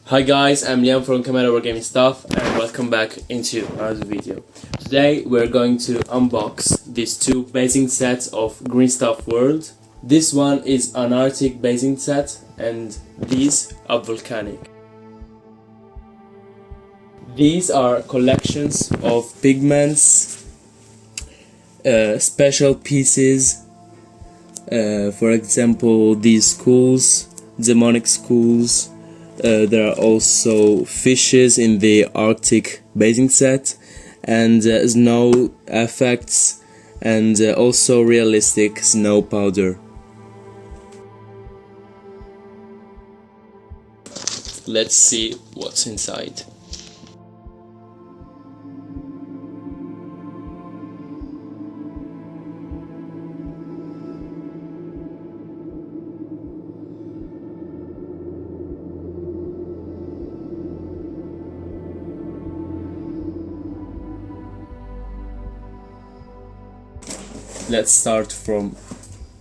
Hi guys, I'm Liam from Chimera Wargaming stuff and welcome back into another video. Today we're going to unbox these two basing sets of Green Stuff World. This one is an Arctic basing set and these are volcanic. These are collections of pigments, special pieces, for example these skulls, demonic skulls. There are also fishes in the Arctic basing set, and snow effects, and also realistic snow powder. Let's see what's inside. Let's start from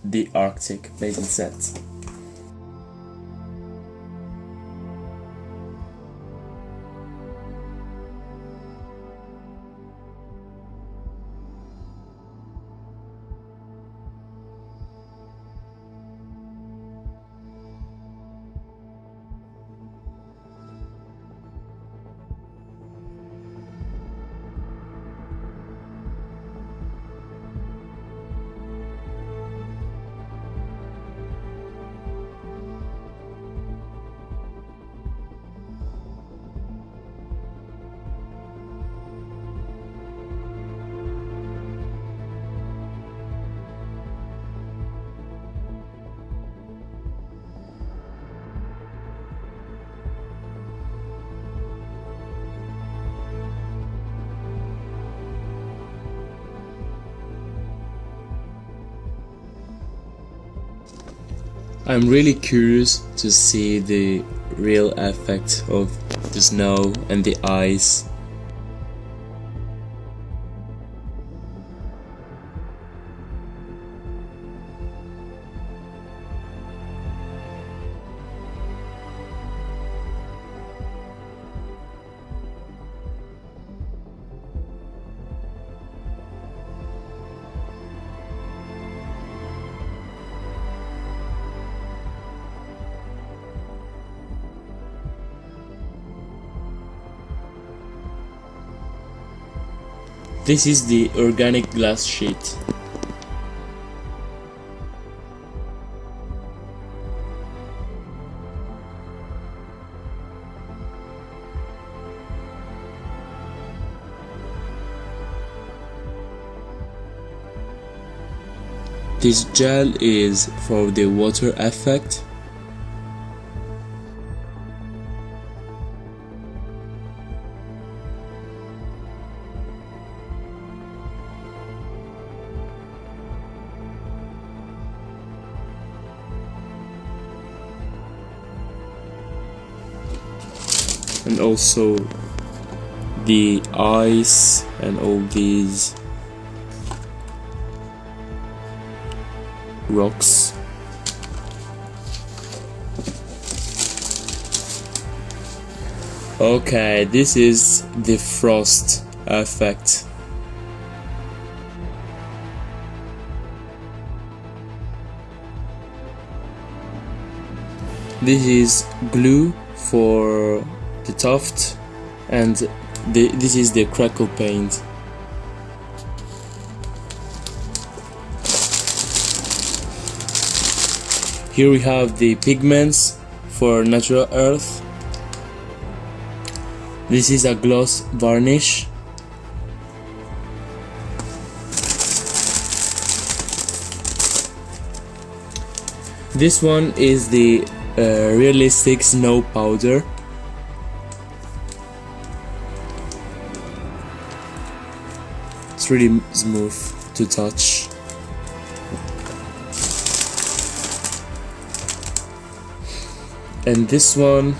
the Arctic basing set. I'm really curious to see the real effect of the snow and the ice. This is the organic glass sheet. This gel is for the water effect. And also the ice and all these rocks. Okay, this is the frost effect. This is glue for the tuft, and this is the crackle paint. Here we have the pigments for natural earth. This is a gloss varnish. This one is the realistic snow powder. It's really smooth to touch. And this one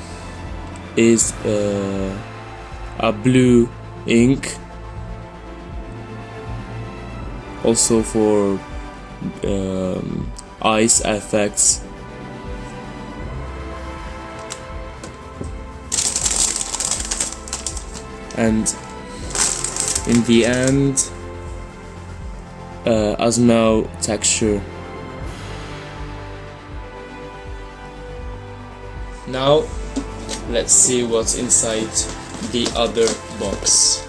is a blue ink, also for ice effects. and in the end has no texture. Now let's see what's inside the other box.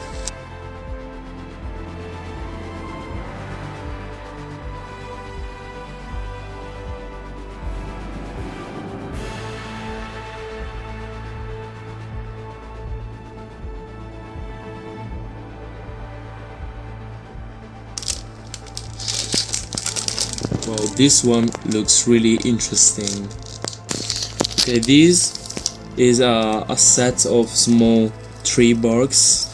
Well, this one looks really interesting. Okay, this is a set of small tree barks.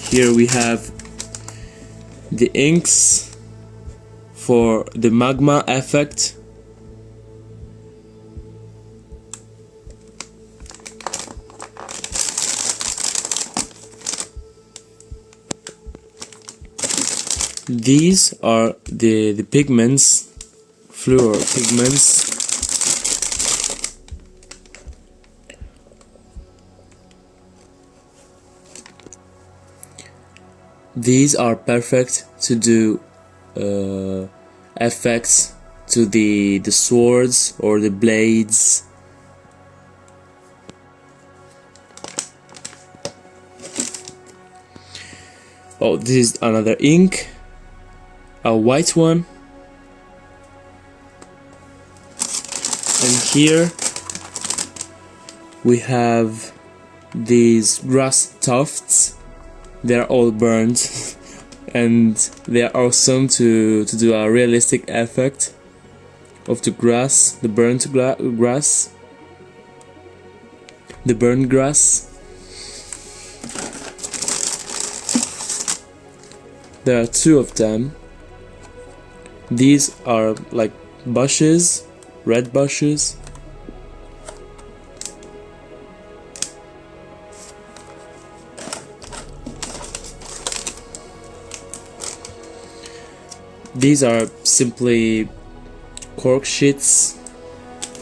Here we have the inks for the magma effect. These are the pigments, fluor pigments. These are perfect to do effects to the swords or the blades. Oh, this is another ink, a white one, and here we have these grass tufts. They're all burned and they are awesome to do a realistic effect of the grass, the burnt grass, the burned grass. There are two of them. These are like bushes, red bushes. These are simply cork sheets.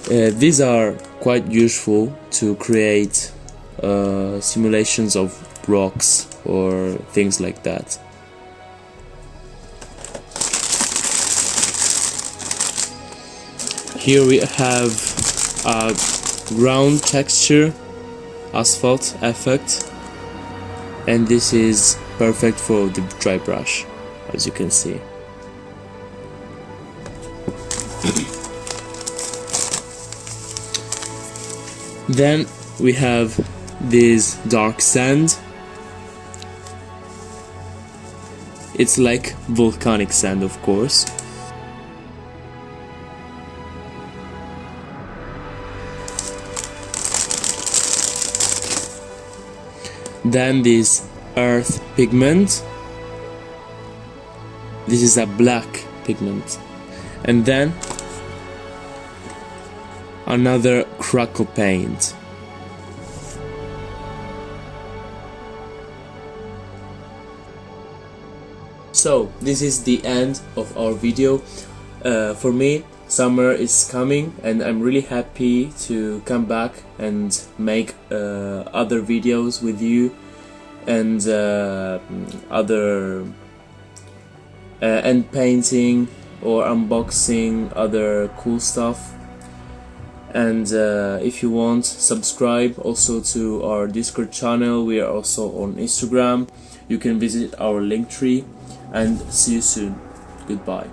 These are quite useful to create simulations of rocks or things like that. Here we have a ground texture, asphalt effect, and this is perfect for the dry brush, as you can see. Then we have this dark sand. It's like volcanic sand, of course. Then this earth pigment. This is a black pigment. And then another crackle paint. So this is the end of our video. For me, summer is coming and I'm really happy to come back and make other videos with you and other end painting or unboxing other cool stuff. And if you want, subscribe also to our Discord channel. We are also on Instagram. You can visit our link tree, and see you soon. Goodbye.